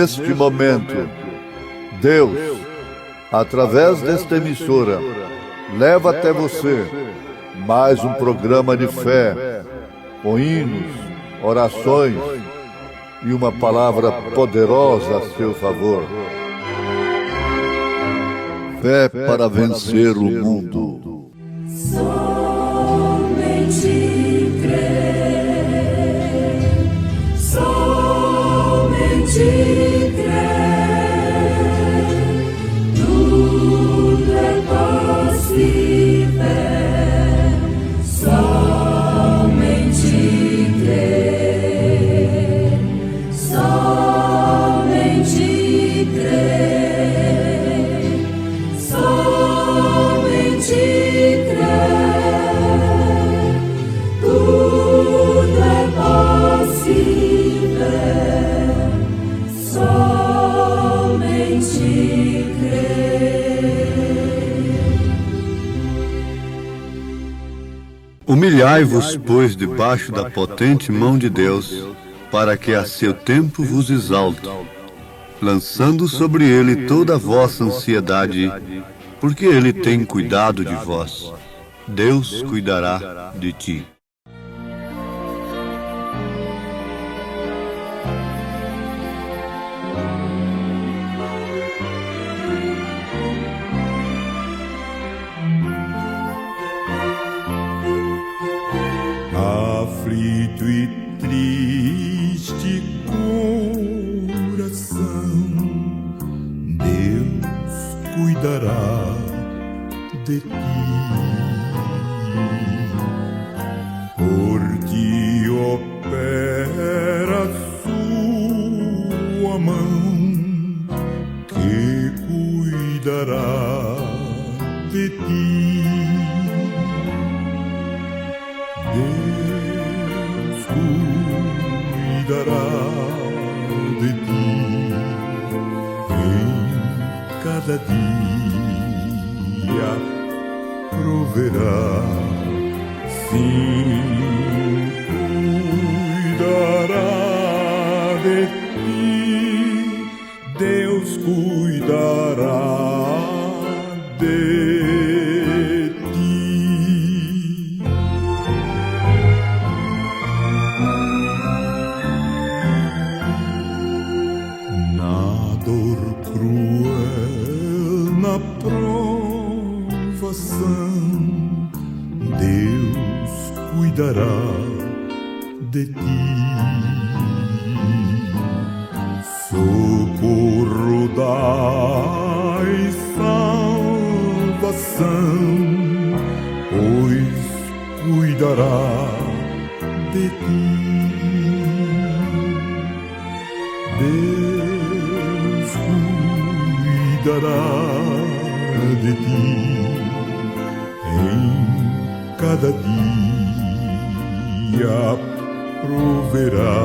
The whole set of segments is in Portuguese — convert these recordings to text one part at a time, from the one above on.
neste momento, Deus, através desta emissora, leva até você mais um programa de fé, com hinos, orações e uma palavra poderosa a seu favor. Fé para vencer o mundo. Somente crer, somente crer, tudo é possível, somente crer, somente crer, somente crer, tudo é possível, somente crer. Humilhai-vos, pois, debaixo da potente mão de Deus, para que a seu tempo vos exalte, lançando sobre ele toda a vossa ansiedade, porque ele tem cuidado de vós. Deus cuidará de ti. Aflito e triste coração, Deus cuidará de ti. Por ti opera sua mão, que cuidará de ti. Deus cuidará de ti em cada dia, proverá, sim, cuidará de ti. Deus cuidará de ti. Dor cruel na provação, Deus cuidará de ti. Socorro dai salvação, pois cuidará de ti. Deus cuidará de ti em cada dia, proverá,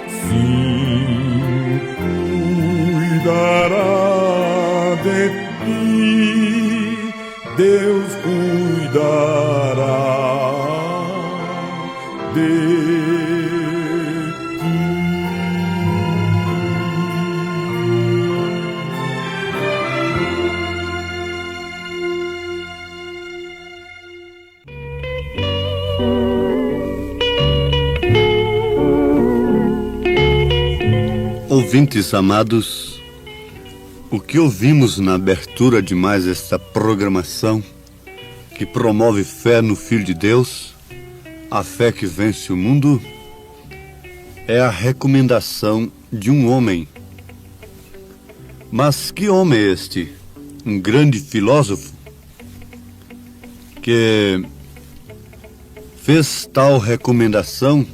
sim, cuidará de ti. Deus cuidará de Ouvintes amados, o que ouvimos na abertura de mais esta programação que promove fé no Filho de Deus, a fé que vence o mundo, é a recomendação de um homem. Mas que homem é este? Um grande filósofo que fez tal recomendação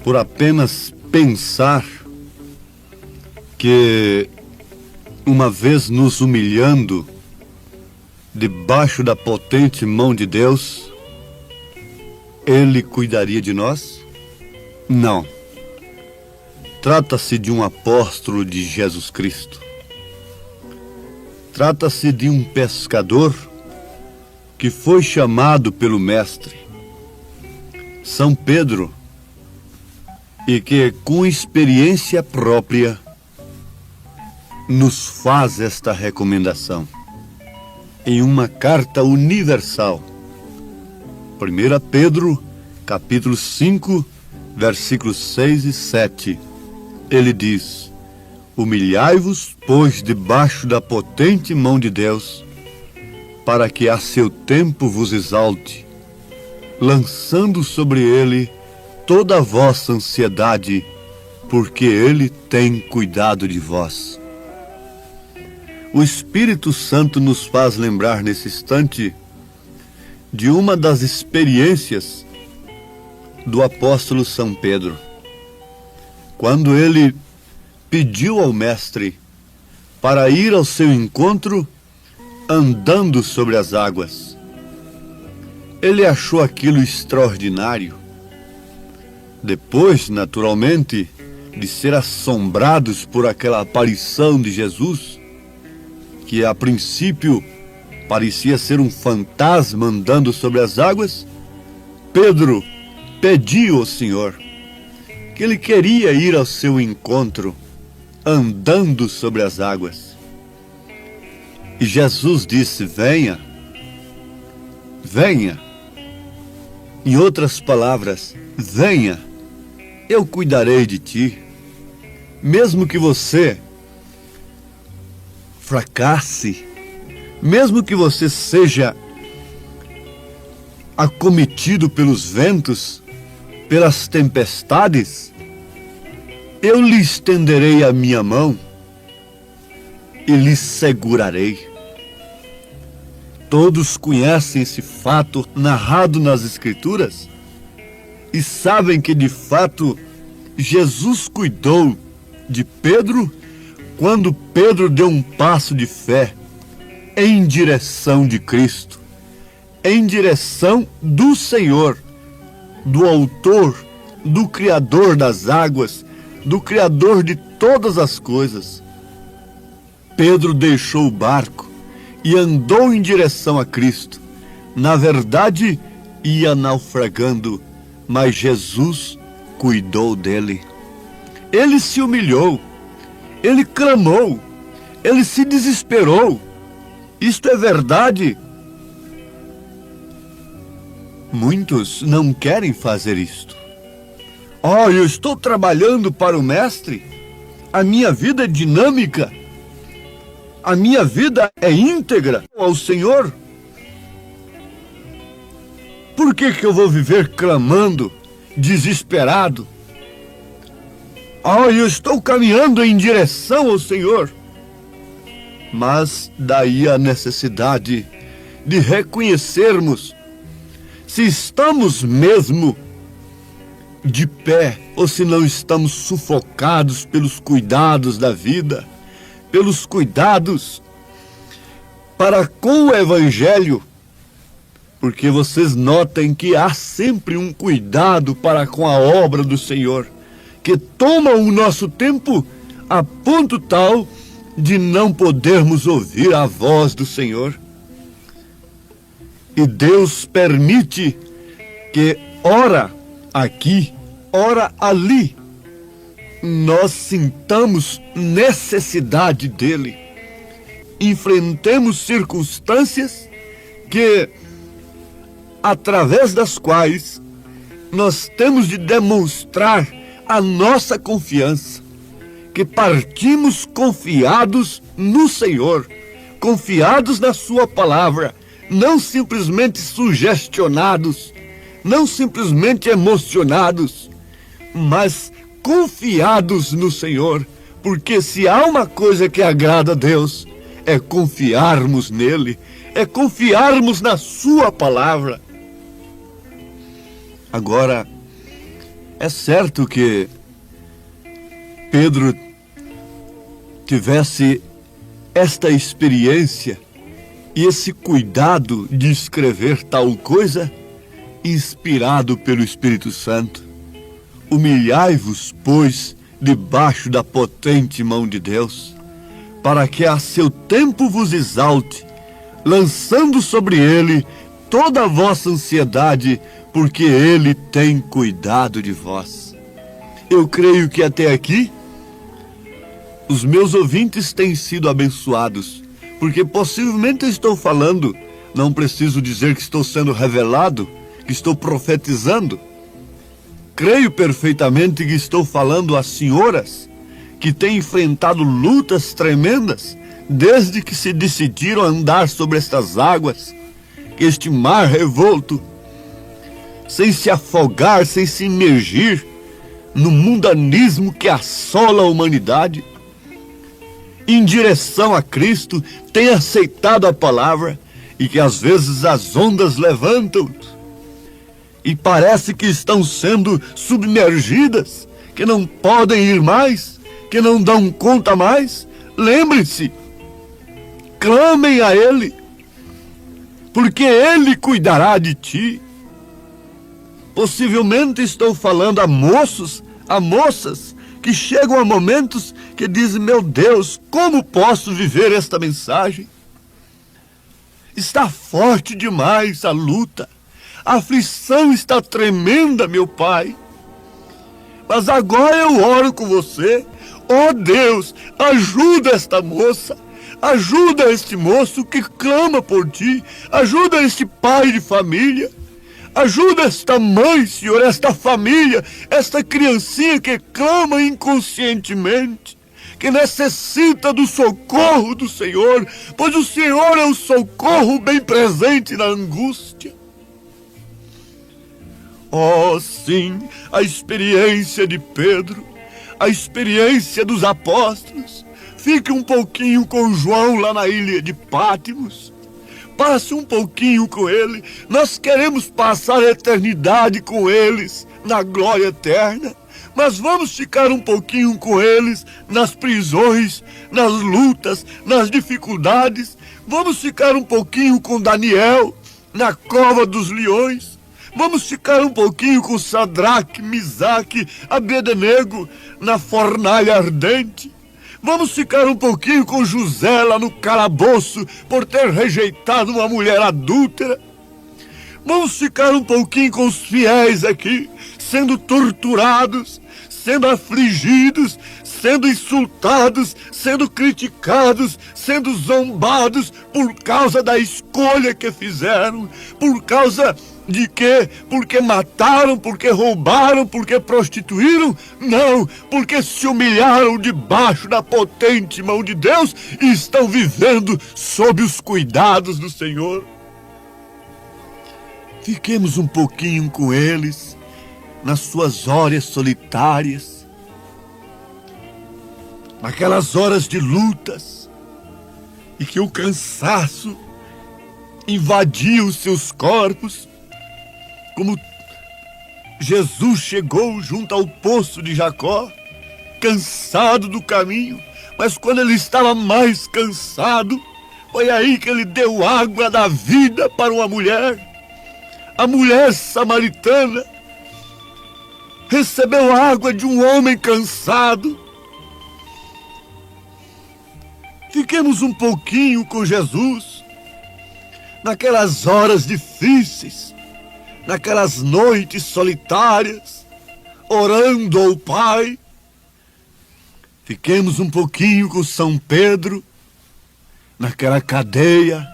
por apenas pensar que, uma vez nos humilhando debaixo da potente mão de Deus, Ele cuidaria de nós? Não. Trata-se de um apóstolo de Jesus Cristo. Trata-se de um pescador que foi chamado pelo Mestre. São Pedro e que, com experiência própria, nos faz esta recomendação em uma carta universal. 1 Pedro, capítulo 5, versículos 6 e 7. Ele diz: humilhai-vos, pois, debaixo da potente mão de Deus, para que a seu tempo vos exalte, lançando sobre ele toda a vossa ansiedade, porque ele tem cuidado de vós. O Espírito Santo nos faz lembrar nesse instante de uma das experiências do apóstolo São Pedro, quando ele pediu ao Mestre para ir ao seu encontro andando sobre as águas. Ele achou aquilo extraordinário. Depois, naturalmente, de ser assombrados por aquela aparição de Jesus, que a princípio parecia ser um fantasma andando sobre as águas, Pedro pediu ao Senhor que ele queria ir ao seu encontro andando sobre as águas. E Jesus disse: venha, venha. Em outras palavras, venha, eu cuidarei de ti. Mesmo que você fracasse, mesmo que você seja acometido pelos ventos, pelas tempestades, eu lhe estenderei a minha mão e lhe segurarei. Todos conhecem esse fato narrado nas Escrituras e sabem que, de fato, Jesus cuidou de Pedro quando Pedro deu um passo de fé em direção de Cristo, em direção do Senhor, do Autor, do Criador das águas, do Criador de todas as coisas. Pedro deixou o barco e andou em direção a Cristo. Na verdade, ia naufragando, mas Jesus cuidou dele. Ele se humilhou, ele clamou, ele se desesperou. Isto é verdade. Muitos não querem fazer isto. Eu estou trabalhando para o Mestre, a minha vida é dinâmica, a minha vida é íntegra ao Senhor. Por que eu vou viver clamando, desesperado? Eu estou caminhando em direção ao Senhor. Mas daí a necessidade de reconhecermos se estamos mesmo de pé ou se não estamos sufocados pelos cuidados da vida, pelos cuidados para com o Evangelho. Porque vocês notem que há sempre um cuidado para com a obra do Senhor, que toma o nosso tempo a ponto tal de não podermos ouvir a voz do Senhor. E Deus permite que, ora aqui, ora ali, nós sintamos necessidade dele, enfrentemos circunstâncias que, através das quais nós temos de demonstrar a nossa confiança, que partimos confiados no Senhor, confiados na sua palavra, não simplesmente sugestionados, não simplesmente emocionados, mas confiados no Senhor, porque se há uma coisa que agrada a Deus, é confiarmos nele, é confiarmos na sua palavra. Agora, é certo que Pedro tivesse esta experiência e esse cuidado de escrever tal coisa, inspirado pelo Espírito Santo. Humilhai-vos, pois, debaixo da potente mão de Deus, para que a seu tempo vos exalte, lançando sobre ele toda a vossa ansiedade, porque ele tem cuidado de vós. Eu creio que até aqui os meus ouvintes têm sido abençoados, porque possivelmente eu estou falando, não preciso dizer que estou sendo revelado, que estou profetizando. Creio perfeitamente que estou falando às senhoras que têm enfrentado lutas tremendas desde que se decidiram a andar sobre estas águas, este mar revolto, sem se afogar, sem se imergir no mundanismo que assola a humanidade, em direção a Cristo, tem aceitado a palavra e que às vezes as ondas levantam e parece que estão sendo submergidas, que não podem ir mais, que não dão conta mais. Lembre-se, clamem a Ele, porque Ele cuidará de ti. Possivelmente estou falando a moços, a moças que chegam a momentos que dizem: meu Deus, como posso viver esta mensagem? Está forte demais a luta, a aflição está tremenda, meu Pai. Mas agora eu oro com você. Oh Deus, ajuda esta moça, ajuda este moço que clama por ti, ajuda este pai de família. Ajuda esta mãe, Senhor, esta família, esta criancinha que clama inconscientemente, que necessita do socorro do Senhor, pois o Senhor é o socorro bem presente na angústia. Oh, sim, a experiência de Pedro, a experiência dos apóstolos. Fique um pouquinho com João lá na ilha de Pátimos. Passe um pouquinho com ele. Nós queremos passar a eternidade com eles na glória eterna, mas vamos ficar um pouquinho com eles nas prisões, nas lutas, nas dificuldades. Vamos ficar um pouquinho com Daniel na cova dos leões. Vamos ficar um pouquinho com Sadraque, Misaque, Abednego na fornalha ardente. Vamos ficar um pouquinho com José lá no calabouço por ter rejeitado uma mulher adúltera. Vamos ficar um pouquinho com os fiéis aqui, sendo torturados, sendo afligidos, sendo insultados, sendo criticados, sendo zombados por causa da escolha que fizeram, por causa de quê? Porque mataram, porque roubaram, porque prostituíram? Não, porque se humilharam debaixo da potente mão de Deus e estão vivendo sob os cuidados do Senhor. Fiquemos um pouquinho com eles nas suas horas solitárias, naquelas horas de lutas, e que o cansaço invadia os seus corpos, como Jesus chegou junto ao poço de Jacó, cansado do caminho, mas quando ele estava mais cansado, foi aí que ele deu água da vida para uma mulher. A mulher samaritana recebeu água de um homem cansado. Fiquemos um pouquinho com Jesus, naquelas horas difíceis, naquelas noites solitárias, orando ao Pai. Fiquemos um pouquinho com São Pedro, naquela cadeia.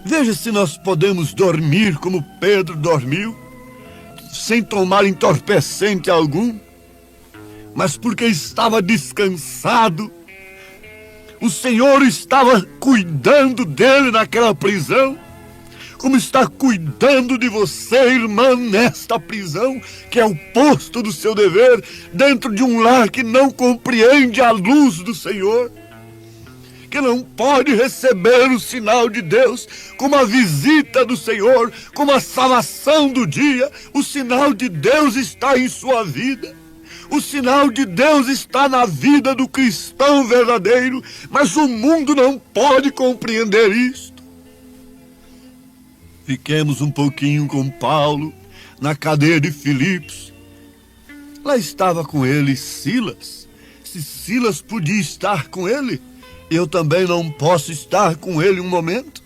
Veja se nós podemos dormir como Pedro dormiu, sem tomar entorpecente algum, mas porque estava descansado. O Senhor estava cuidando dele naquela prisão, como está cuidando de você, irmã, nesta prisão, que é o posto do seu dever, dentro de um lar que não compreende a luz do Senhor, que não pode receber o sinal de Deus, como a visita do Senhor, como a salvação do dia. O sinal de Deus está em sua vida. O sinal de Deus está na vida do cristão verdadeiro, mas o mundo não pode compreender isto. Fiquemos um pouquinho com Paulo na cadeia de Filipos. Lá estava com ele Silas. Se Silas podia estar com ele, eu também não posso estar com ele um momento.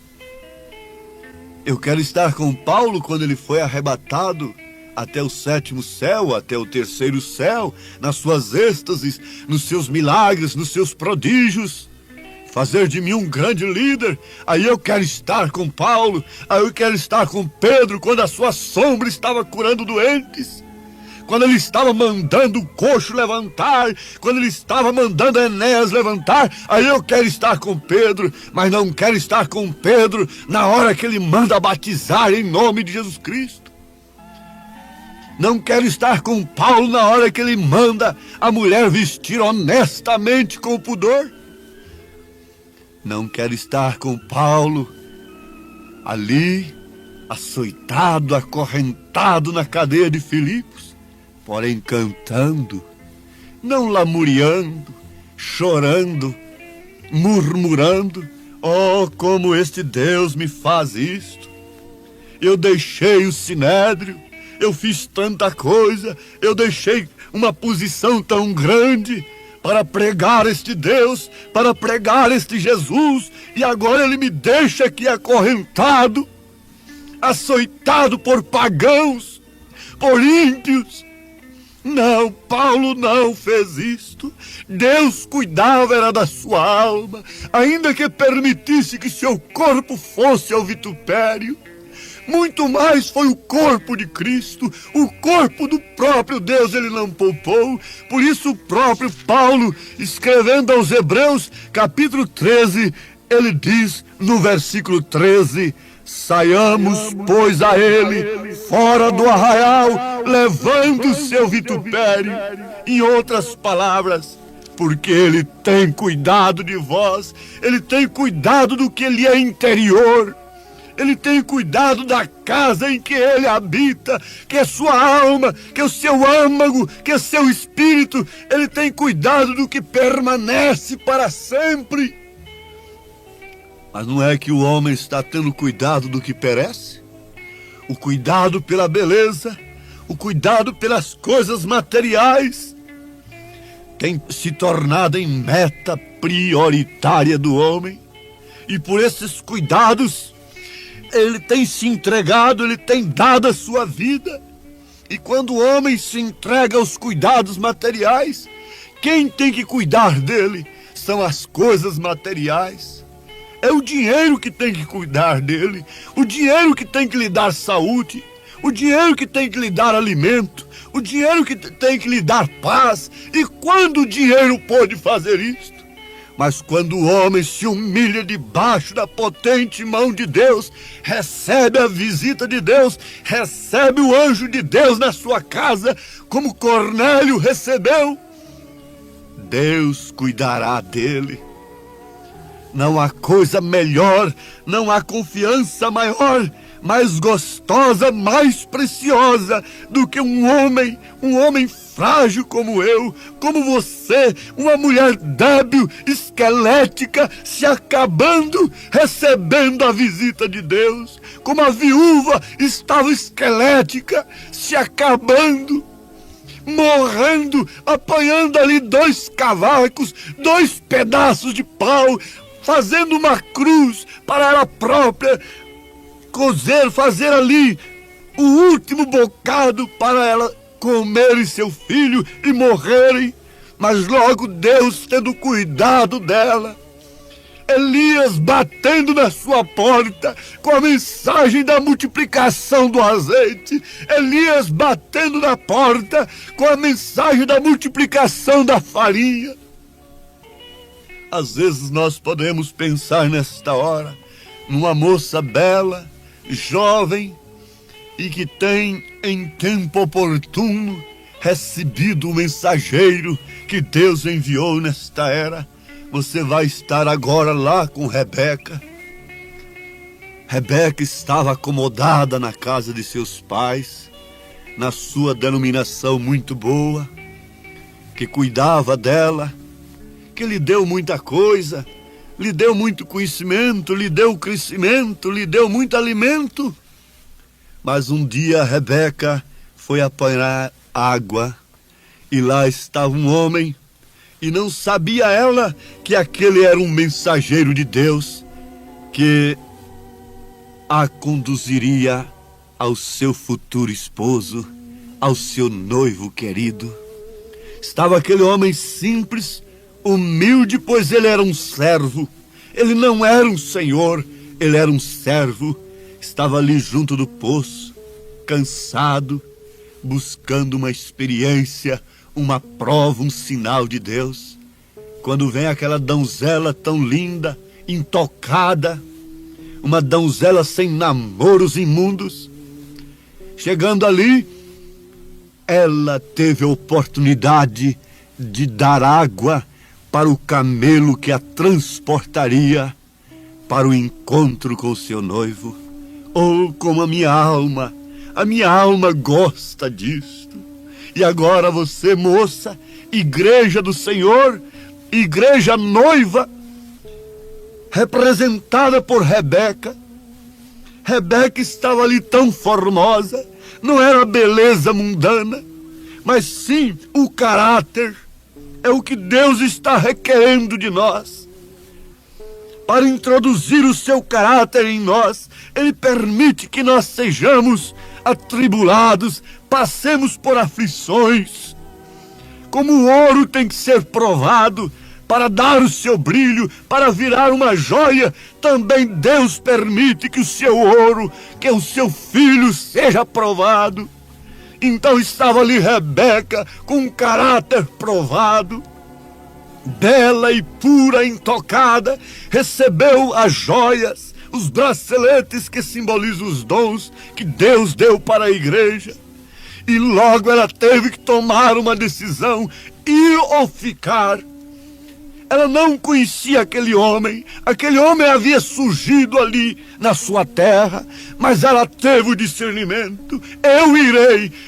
Eu quero estar com Paulo quando ele foi arrebatado até o 7º céu, até o 3º céu, nas suas êxtases, nos seus milagres, nos seus prodígios, fazer de mim um grande líder. Aí eu quero estar com Paulo, aí eu quero estar com Pedro, quando a sua sombra estava curando doentes, quando ele estava mandando o coxo levantar, quando ele estava mandando Enéas levantar. Aí eu quero estar com Pedro, mas não quero estar com Pedro na hora que ele manda batizar em nome de Jesus Cristo. Não quero estar com Paulo na hora que ele manda a mulher vestir honestamente com pudor. Não quero estar com Paulo ali, açoitado, acorrentado na cadeia de Filipos, porém cantando, não lamuriando, chorando, murmurando. Oh, como este Deus me faz isto! Eu deixei o sinédrio, eu fiz tanta coisa, eu deixei uma posição tão grande para pregar este Deus, para pregar este Jesus, e agora ele me deixa aqui acorrentado, açoitado por pagãos, por ímpios. Não, Paulo não fez isto. Deus cuidava era da sua alma, ainda que permitisse que seu corpo fosse ao vitupério. Muito mais foi o corpo de Cristo, o corpo do próprio Deus ele não poupou. Por isso o próprio Paulo, escrevendo aos Hebreus, capítulo 13, ele diz no versículo 13: saiamos, pois, a ele, fora do arraial, levando o seu vitupério. Em outras palavras, porque ele tem cuidado de vós, ele tem cuidado do que lhe é interior, ele tem cuidado da casa em que ele habita, que é sua alma, que é o seu âmago, que é seu espírito. Ele tem cuidado do que permanece para sempre. Mas não é que o homem está tendo cuidado do que perece? O cuidado pela beleza, o cuidado pelas coisas materiais tem se tornado em meta prioritária do homem. E por esses cuidados ele tem se entregado, ele tem dado a sua vida. E quando o homem se entrega aos cuidados materiais, quem tem que cuidar dele são as coisas materiais. É o dinheiro que tem que cuidar dele, o dinheiro que tem que lhe dar saúde, o dinheiro que tem que lhe dar alimento, o dinheiro que tem que lhe dar paz. E quando o dinheiro pode fazer isto? Mas quando o homem se humilha debaixo da potente mão de Deus, recebe a visita de Deus, recebe o anjo de Deus na sua casa, como Cornélio recebeu, Deus cuidará dele. Não há coisa melhor, não há confiança maior, mais gostosa, mais preciosa do que um homem frágil como eu, como você, uma mulher débil, esquelética, se acabando, recebendo a visita de Deus, como a viúva estava esquelética, se acabando, morrendo, apanhando ali 2 cavacos, 2 pedaços de pau, fazendo uma cruz para ela própria cozer, fazer ali o último bocado para ela comer e seu filho e morrerem. Mas logo Deus tendo cuidado dela, Elias batendo na sua porta com a mensagem da multiplicação do azeite, Elias batendo na porta com a mensagem da multiplicação da farinha. Às vezes nós podemos pensar nesta hora numa moça bela, jovem, e que tem em tempo oportuno recebido o mensageiro que Deus enviou nesta era. Você vai estar agora lá com Rebeca. Rebeca estava acomodada na casa de seus pais, na sua denominação muito boa, que cuidava dela, que lhe deu muita coisa, lhe deu muito conhecimento, lhe deu crescimento, lhe deu muito alimento. Mas um dia Rebeca foi apanhar água e lá estava um homem, e não sabia ela que aquele era um mensageiro de Deus que a conduziria ao seu futuro esposo. ao seu noivo querido. Estava aquele homem simples, humilde, pois ele era um servo. Ele não era um senhor, ele era um servo. Estava ali junto do poço, cansado, buscando uma experiência, uma prova, um sinal de Deus. Quando vem aquela donzela tão linda, intocada, uma donzela sem namoros imundos, chegando ali, ela teve a oportunidade de dar água para o camelo que a transportaria para o encontro com o seu noivo. Oh, como a minha alma gosta disto. E agora você, moça, igreja do Senhor, igreja noiva, representada por Rebeca. Rebeca estava ali tão formosa, não era beleza mundana, mas sim o caráter. É o que Deus está requerendo de nós. Para introduzir o seu caráter em nós, Ele permite que nós sejamos atribulados, passemos por aflições. Como o ouro tem que ser provado para dar o seu brilho, para virar uma joia, também Deus permite que o seu ouro, que o seu filho seja provado. Então estava ali Rebeca com um caráter provado, bela e pura, intocada, recebeu as joias, os braceletes que simbolizam os dons que Deus deu para a igreja. E logo ela teve que tomar uma decisão, ir ou ficar. Ela não conhecia aquele homem havia surgido ali na sua terra, mas ela teve o discernimento.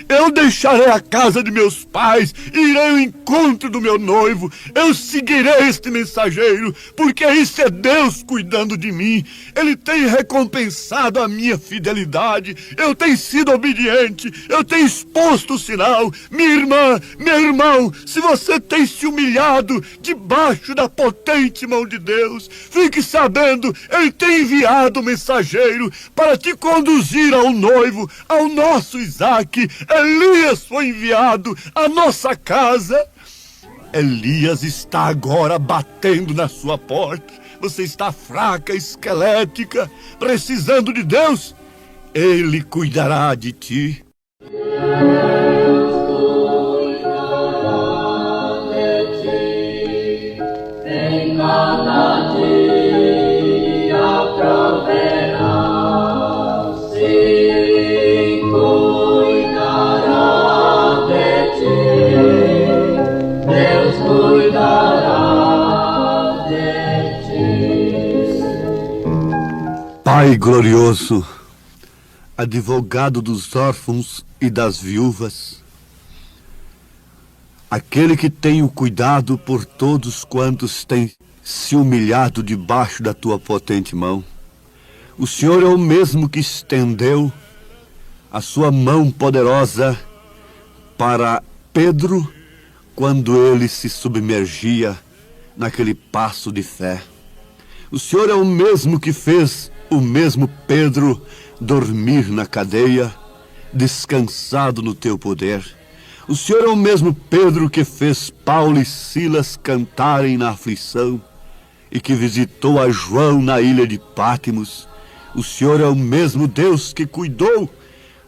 Eu deixarei a casa de meus pais, irei ao encontro do meu noivo, eu seguirei este mensageiro, porque isso é Deus cuidando de mim. Ele tem recompensado a minha fidelidade, eu tenho sido obediente, eu tenho exposto o sinal. Minha irmã, meu irmão, se você tem se humilhado debaixo da potente mão de Deus, fique sabendo, Ele tem enviado um mensageiro para te conduzir ao noivo, ao nosso Isaac. Elias foi enviado à nossa casa. Elias está agora batendo na sua porta. Você está fraca, esquelética, precisando de Deus? Ele cuidará de ti. Cada dia proverá, sim, cuidará de ti, Deus cuidará de ti. Pai glorioso, advogado dos órfãos e das viúvas, aquele que tem o cuidado por todos quantos têm se humilhado debaixo da tua potente mão. O Senhor é o mesmo que estendeu a sua mão poderosa para Pedro quando ele se submergia naquele passo de fé. O Senhor é o mesmo que fez o mesmo Pedro dormir na cadeia, descansado no teu poder. O Senhor é o mesmo Pedro que fez Paulo e Silas cantarem na aflição e que visitou a João na ilha de Pátimos. O Senhor é o mesmo Deus que cuidou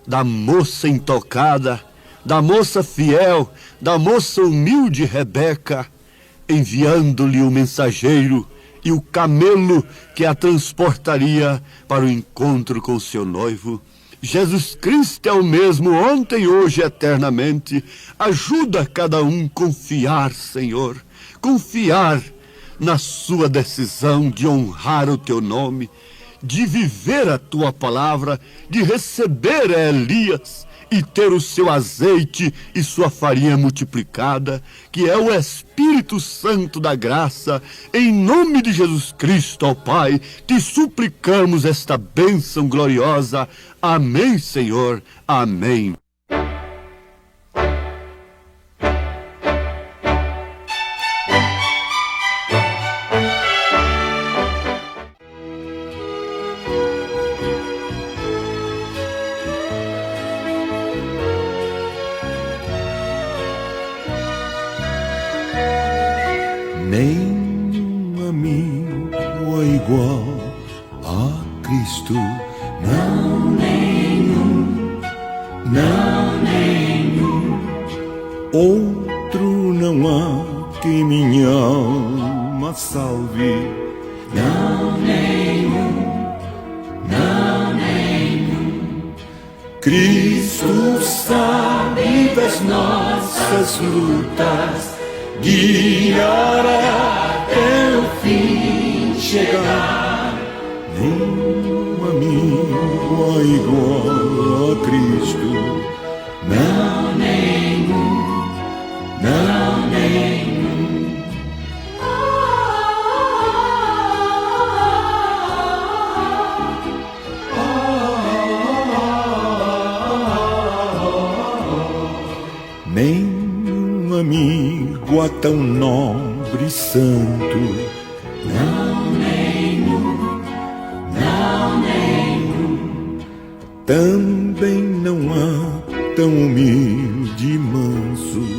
da moça intocada, da moça fiel, da moça humilde Rebeca, enviando-lhe o mensageiro e o camelo que a transportaria para o encontro com o seu noivo. Jesus Cristo é o mesmo ontem, hoje, eternamente. Ajuda cada um a confiar, Senhor, confiar na sua decisão de honrar o teu nome, de viver a tua palavra, de receber Elias e ter o seu azeite e sua farinha multiplicada, que é o Espírito Santo da graça. Em nome de Jesus Cristo, ó Pai, te suplicamos esta bênção gloriosa. Amém, Senhor. Amém. Cristo. Não nenhum, não nenhum. Outro não há que minha alma salve. Não nenhum, não nenhum. Cristo sabe das nossas lutas, guiará até o fim chegar. Nenhum amigo é igual a Cristo. Não nenhum, não nenhum. Nenhum amigo há tão nobre e santo. Não nenhum, não nenhum. Também não há tão humilde e manso.